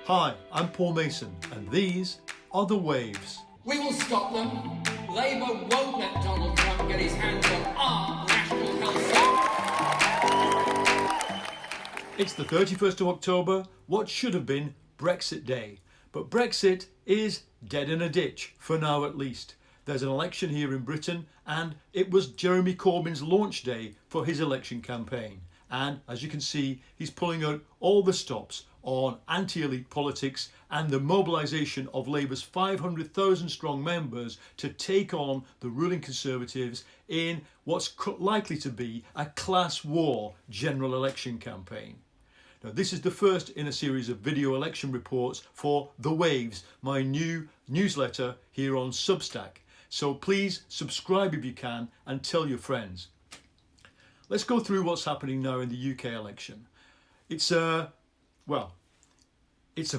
Hi, I'm Paul Mason, and these are The Waves. We will stop them. Labour won't let Donald Trump get his hands on our national health service. It's the 31st of October, what should have been Brexit Day. But Brexit is dead in a ditch, for now at least. There's an election here in Britain, and it was Jeremy Corbyn's launch day for his election campaign. And as you can see, he's pulling out all the stops on anti-elite politics and the mobilisation of Labour's 500,000 strong members to take on the ruling Conservatives in what's likely to be a class war general election campaign. Now, this is the first in a series of video election reports for The Waves, my new newsletter here on Substack. So please subscribe if you can and tell your friends. Let's go through what's happening now in the UK election. It's a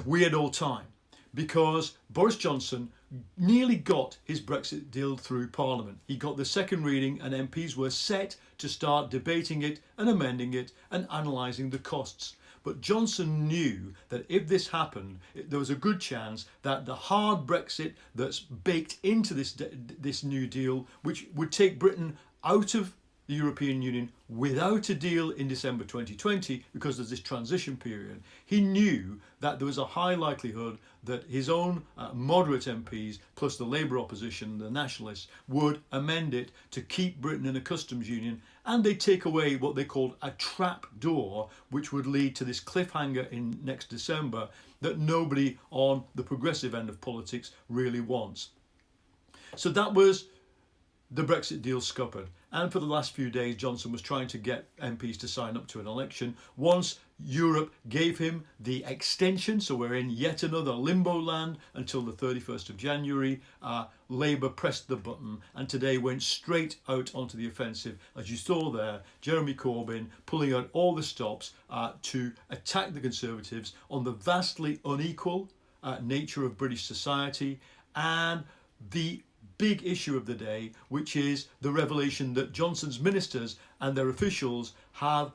weird old time because Boris Johnson nearly got his Brexit deal through Parliament. He got the second reading and MPs were set to start debating it and amending it and analysing the costs. But Johnson knew that if this happened, there was a good chance that the hard Brexit that's baked into this new deal, which would take Britain out of the European Union without a deal in December 2020 because there's this transition period, he knew that there was a high likelihood that his own moderate MPs plus the Labour opposition, the Nationalists, would amend it to keep Britain in a customs union, and they'd take away what they called a trap door, which would lead to this cliffhanger in next December that nobody on the progressive end of politics really wants. So that was the Brexit deal scuppered. And for the last few days, Johnson was trying to get MPs to sign up to an election. Once Europe gave him the extension, so we're in yet another limbo land until the 31st of January, Labour pressed the button and today went straight out onto the offensive. As you saw there, Jeremy Corbyn pulling out all the stops to attack the Conservatives on the vastly unequal nature of British society and the big issue of the day, which is the revelation that Johnson's ministers and their officials have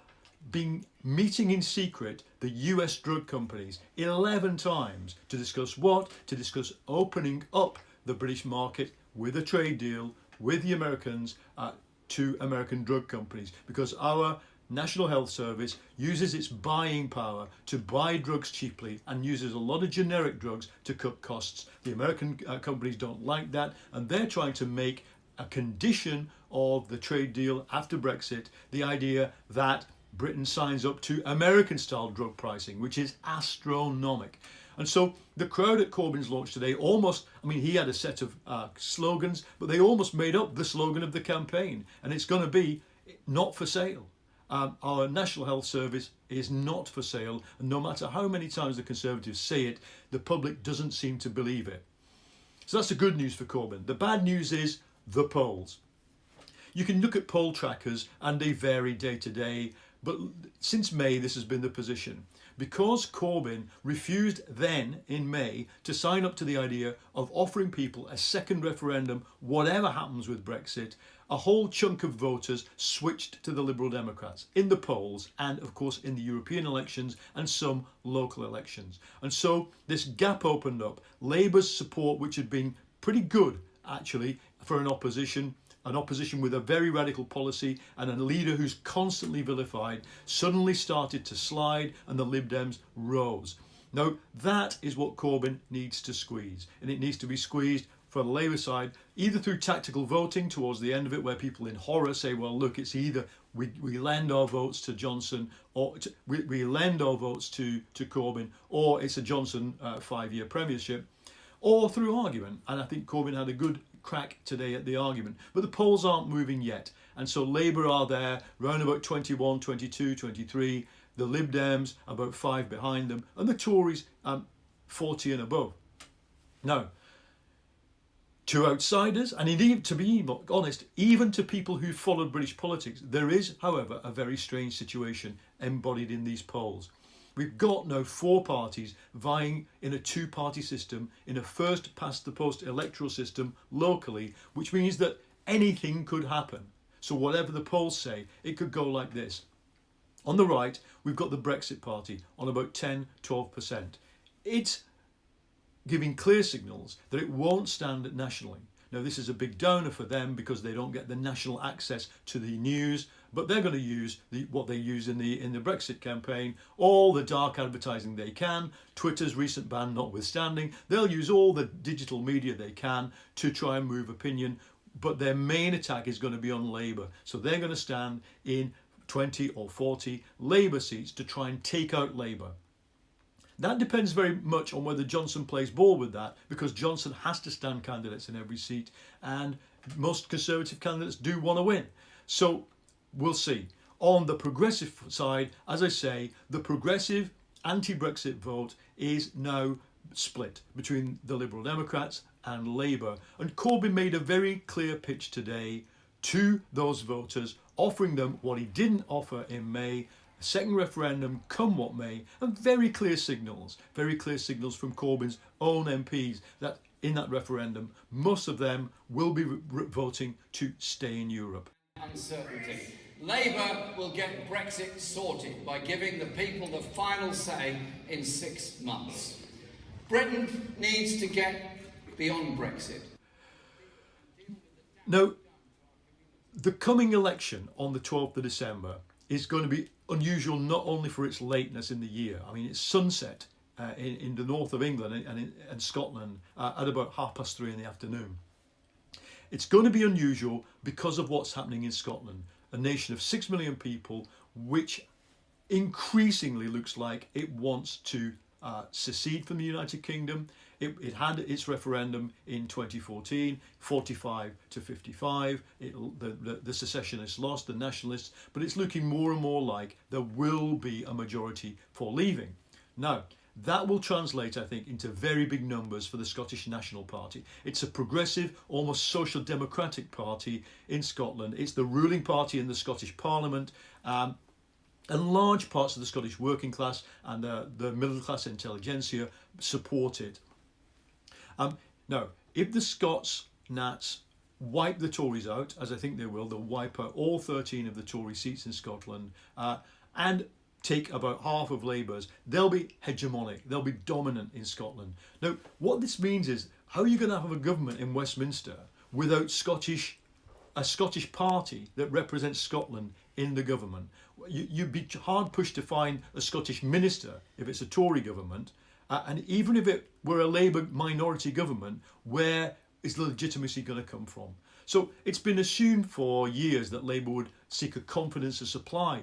been meeting in secret the US drug companies 11 times to discuss what? To discuss opening up the British market with a trade deal with the Americans to American drug companies, because our National Health Service uses its buying power to buy drugs cheaply and uses a lot of generic drugs to cut costs. The American companies don't like that, and they're trying to make a condition of the trade deal after Brexit the idea that Britain signs up to American-style drug pricing, which is astronomical. And so the crowd at Corbyn's launch today he had a set of slogans, but they almost made up the slogan of the campaign, and it's going to be not for sale. Our National Health Service is not for sale, and no matter how many times the Conservatives say it, the public doesn't seem to believe it. So that's the good news for Corbyn. The bad news is the polls. You can look at poll trackers and they vary day to day, but since May this has been the position. Because Corbyn refused then in May to sign up to the idea of offering people a second referendum whatever happens with Brexit, a whole chunk of voters switched to the Liberal Democrats in the polls and of course in the European elections and some local elections. And so this gap opened up. Labour's support, which had been pretty good actually for an opposition with a very radical policy and a leader who's constantly vilified, suddenly started to slide and the Lib Dems rose. Now that is what Corbyn needs to squeeze, and it needs to be squeezed for the Labour side, either through tactical voting towards the end of it, where people in horror say, well, look, it's either we lend our votes to Johnson or we lend our votes to Corbyn, or it's a Johnson 5-year premiership, or through argument. And I think Corbyn had a good crack today at the argument, but the polls aren't moving yet, and so Labour are there round about 21, 22, 23, the Lib Dems about 5 behind them, and the Tories 40 and above. Now, to outsiders, and indeed, to be honest, even to people who followed British politics, there is, however, a very strange situation embodied in these polls. We've got now 4 parties vying in a 2-party system, in a first past the post electoral system locally, which means that anything could happen. So whatever the polls say, it could go like this. On the right, we've got the Brexit Party on about 10-12%. it's giving clear signals that it won't stand nationally. Now, this is a big downer for them because they don't get the national access to the news, but they're going to use what they use in the Brexit campaign, all the dark advertising they can, Twitter's recent ban notwithstanding. They'll use all the digital media they can to try and move opinion, but their main attack is going to be on Labour. So they're going to stand in 20 or 40 Labour seats to try and take out Labour. That depends very much on whether Johnson plays ball with that, because Johnson has to stand candidates in every seat, and most Conservative candidates do want to win. So we'll see. On the progressive side, as I say, the progressive anti-Brexit vote is now split between the Liberal Democrats and Labour. And Corbyn made a very clear pitch today to those voters, offering them what he didn't offer in May: a second referendum, come what may, and very clear signals from Corbyn's own MPs that in that referendum, most of them will be voting to stay in Europe. Uncertainty. Labour will get Brexit sorted by giving the people the final say in 6 months. Britain needs to get beyond Brexit. Now, the coming election on the 12th of December is going to be unusual not only for its lateness in the year. I mean, it's sunset in the north of England and Scotland at about 3:30 in the afternoon. It's going to be unusual because of what's happening in Scotland, a nation of 6 million people, which increasingly looks like it wants to secede from the United Kingdom. It had its referendum in 2014, 45 to 55. The secessionists lost, the nationalists, but it's looking more and more like there will be a majority for leaving. Now, that will translate, I think, into very big numbers for the Scottish National Party. It's a progressive, almost social democratic party in Scotland. It's the ruling party in the Scottish Parliament. And large parts of the Scottish working class and the middle class intelligentsia support it. Now, if the Scots Nats wipe the Tories out, as I think they will, they'll wipe out all 13 of the Tory seats in Scotland and take about half of Labour's, they'll be hegemonic, they'll be dominant in Scotland. Now, what this means is, how are you going to have a government in Westminster without a Scottish party that represents Scotland in the government? You'd be hard pushed to find a Scottish minister if it's a Tory government, and even if it were a Labour minority government, where is the legitimacy going to come from? So it's been assumed for years that Labour would seek a confidence of supply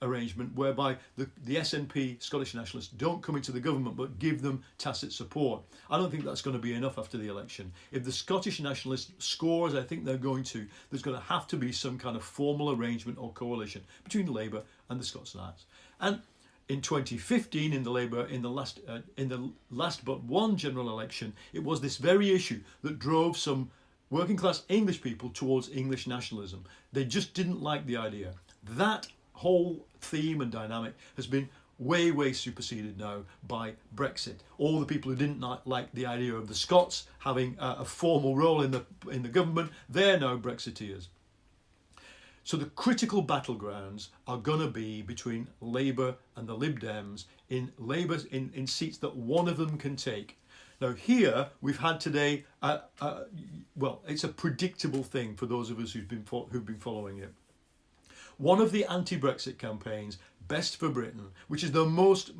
arrangement whereby the SNP, Scottish Nationalists, don't come into the government but give them tacit support. I don't think that's going to be enough after the election. If the Scottish Nationalists score, as I think they're going to, there's going to have to be some kind of formal arrangement or coalition between Labour and the Scots Nats. And in 2015, in the last but one general election, it was this very issue that drove some working class English people towards English nationalism. They just didn't like the idea. That whole theme and dynamic has been way superseded now by Brexit. All the people who didn't like the idea of the Scots having a formal role in the government, they're now Brexiteers. So the critical battlegrounds are going to be between Labour and the Lib Dems in seats that one of them can take. Now here we've had today, well, it's a predictable thing for those of us who've been following it. One of the anti-Brexit campaigns, Best for Britain, which is the most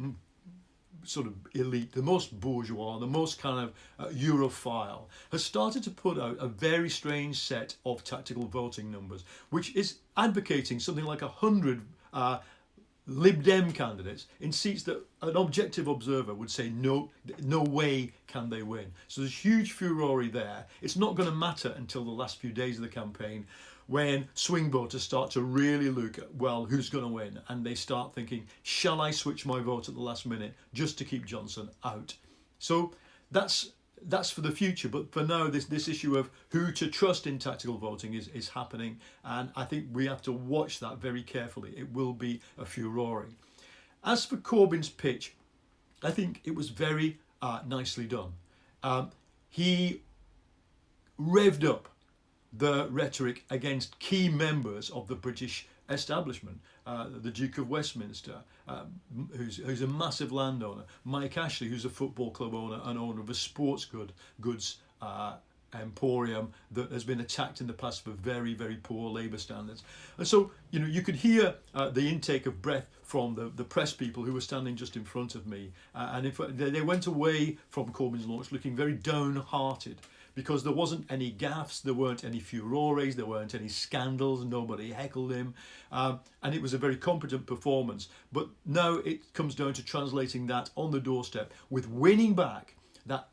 sort of elite, the most bourgeois, the most kind of Europhile, has started to put out a very strange set of tactical voting numbers, which is advocating something like 100 Lib Dem candidates in seats that an objective observer would say no way can they win. So there's huge furore there. It's not going to matter until the last few days of the campaign, when swing voters start to really look at, well, who's going to win? And they start thinking, shall I switch my vote at the last minute just to keep Johnson out? So that's for the future. But for now, this issue of who to trust in tactical voting is happening. And I think we have to watch that very carefully. It will be a furore. As for Corbyn's pitch, I think it was very nicely done. He revved up the rhetoric against key members of the British establishment. The Duke of Westminster, who's a massive landowner. Mike Ashley, who's a football club owner and owner of a sports goods emporium that has been attacked in the past for very, very poor labour standards. And so, you could hear the intake of breath from the press people who were standing just in front of me. And in fact, they went away from Corbyn's launch looking very downhearted, because there wasn't any gaffes, there weren't any furores, there weren't any scandals, nobody heckled him, and it was a very competent performance. But now it comes down to translating that on the doorstep with winning back that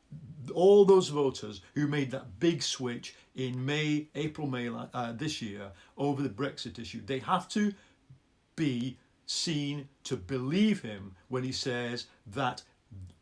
all those voters who made that big switch in April, May this year over the Brexit issue. They have to be seen to believe him when he says that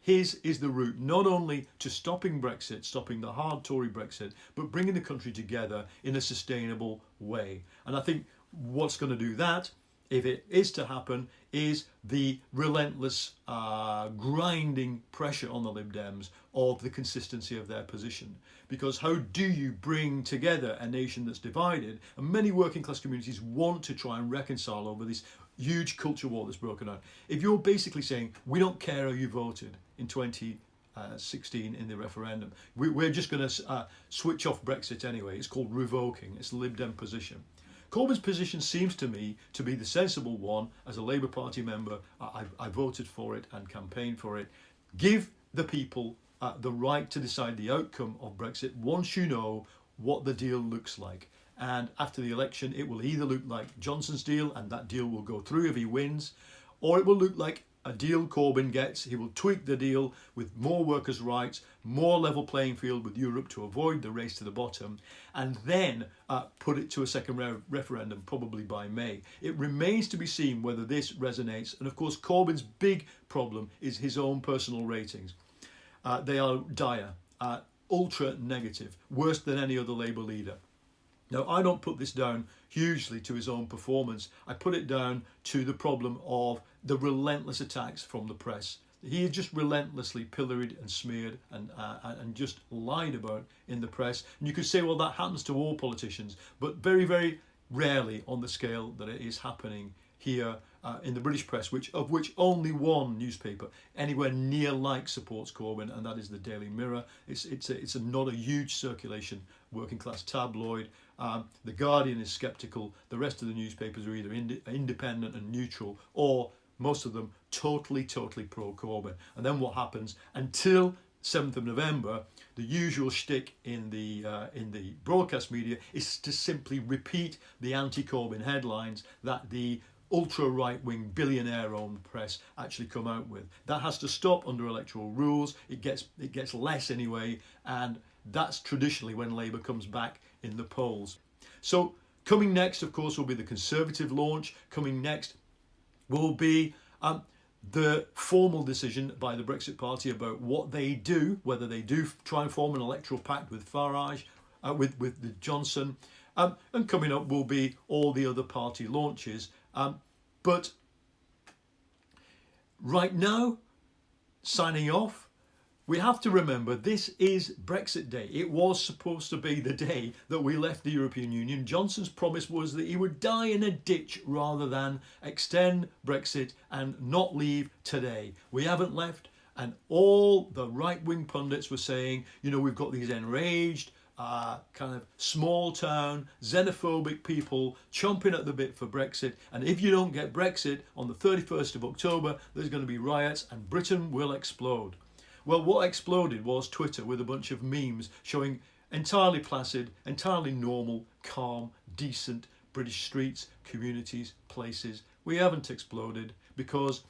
his is the route not only to stopping Brexit, stopping the hard Tory Brexit, but bringing the country together in a sustainable way. And I think what's going to do that, if it is to happen, is the relentless grinding pressure on the Lib Dems of the consistency of their position. Because how do you bring together a nation that's divided? And many working class communities want to try and reconcile over this huge culture war that's broken out. If you're basically saying, we don't care how you voted in 2016 in the referendum, we're just going to switch off Brexit anyway. It's called revoking. It's the Lib Dem position. Corbyn's position seems to me to be the sensible one. As a Labour Party member, I voted for it and campaigned for it. Give the people the right to decide the outcome of Brexit once you know what the deal looks like. And after the election, it will either look like Johnson's deal, and that deal will go through if he wins, or it will look like a deal Corbyn gets. He will tweak the deal with more workers' rights, more level playing field with Europe to avoid the race to the bottom, and then put it to a second referendum, probably by May. It remains to be seen whether this resonates. And of course, Corbyn's big problem is his own personal ratings. They are dire, ultra negative, worse than any other Labour leader. Now, I don't put this down hugely to his own performance. I put it down to the problem of the relentless attacks from the press. He had just relentlessly pilloried and smeared and just lied about in the press. And you could say, well, that happens to all politicians, but very, very rarely on the scale that it is happening here in the British press, of which only one newspaper anywhere near like supports Corbyn, and that is the Daily Mirror. It's not a huge circulation working class tabloid. The Guardian is sceptical. The rest of the newspapers are either independent and neutral, or most of them totally pro-Corbyn. And then what happens until 7th of November, the usual shtick in the broadcast media is to simply repeat the anti-Corbyn headlines that the ultra right-wing billionaire-owned press actually come out with. That has to stop under electoral rules. It gets less anyway, and that's traditionally when Labour comes back in the polls. So coming next, of course, will be the Conservative launch. Coming next will be the formal decision by the Brexit Party about what they do, whether they do try and form an electoral pact with Farage, with the Johnson, and coming up will be all the other party launches. But right now, signing off, we have to remember this is Brexit Day. It was supposed to be the day that we left the European Union. Johnson's promise was that he would die in a ditch rather than extend Brexit and not leave today. We haven't left, and all the right-wing pundits were saying, we've got these enraged, kind of small town, xenophobic people chomping at the bit for Brexit. And if you don't get Brexit on the 31st of October, there's going to be riots and Britain will explode. Well, what exploded was Twitter with a bunch of memes showing entirely placid, entirely normal, calm, decent British streets, communities, places. We haven't exploded because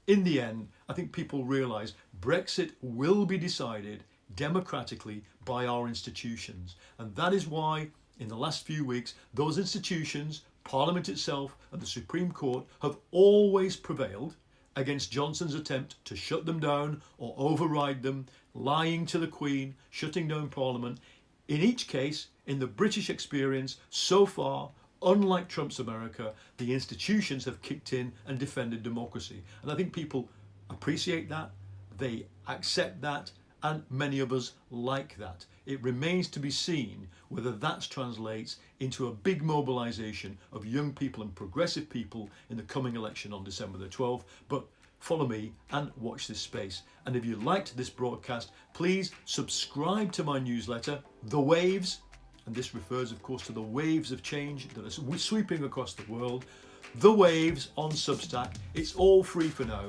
in the end, I think people realise Brexit will be decided democratically by our institutions. And that is why in the last few weeks, those institutions, Parliament itself and the Supreme Court, have always prevailed against Johnson's attempt to shut them down or override them, lying to the Queen, shutting down Parliament. In each case, in the British experience so far, unlike Trump's America, the institutions have kicked in and defended democracy. And I think people appreciate that, they accept that, and many of us like that. It remains to be seen whether that translates into a big mobilisation of young people and progressive people in the coming election on December the 12th. But follow me and watch this space. And if you liked this broadcast, please subscribe to my newsletter, The Waves, and this refers of course to the waves of change that are sweeping across the world. The Waves on Substack. It's all free for now.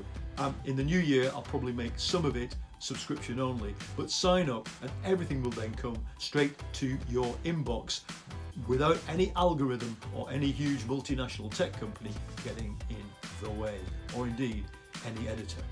In the new year I'll probably make some of it subscription only, but sign up and everything will then come straight to your inbox without any algorithm or any huge multinational tech company getting in the way, or indeed any editor.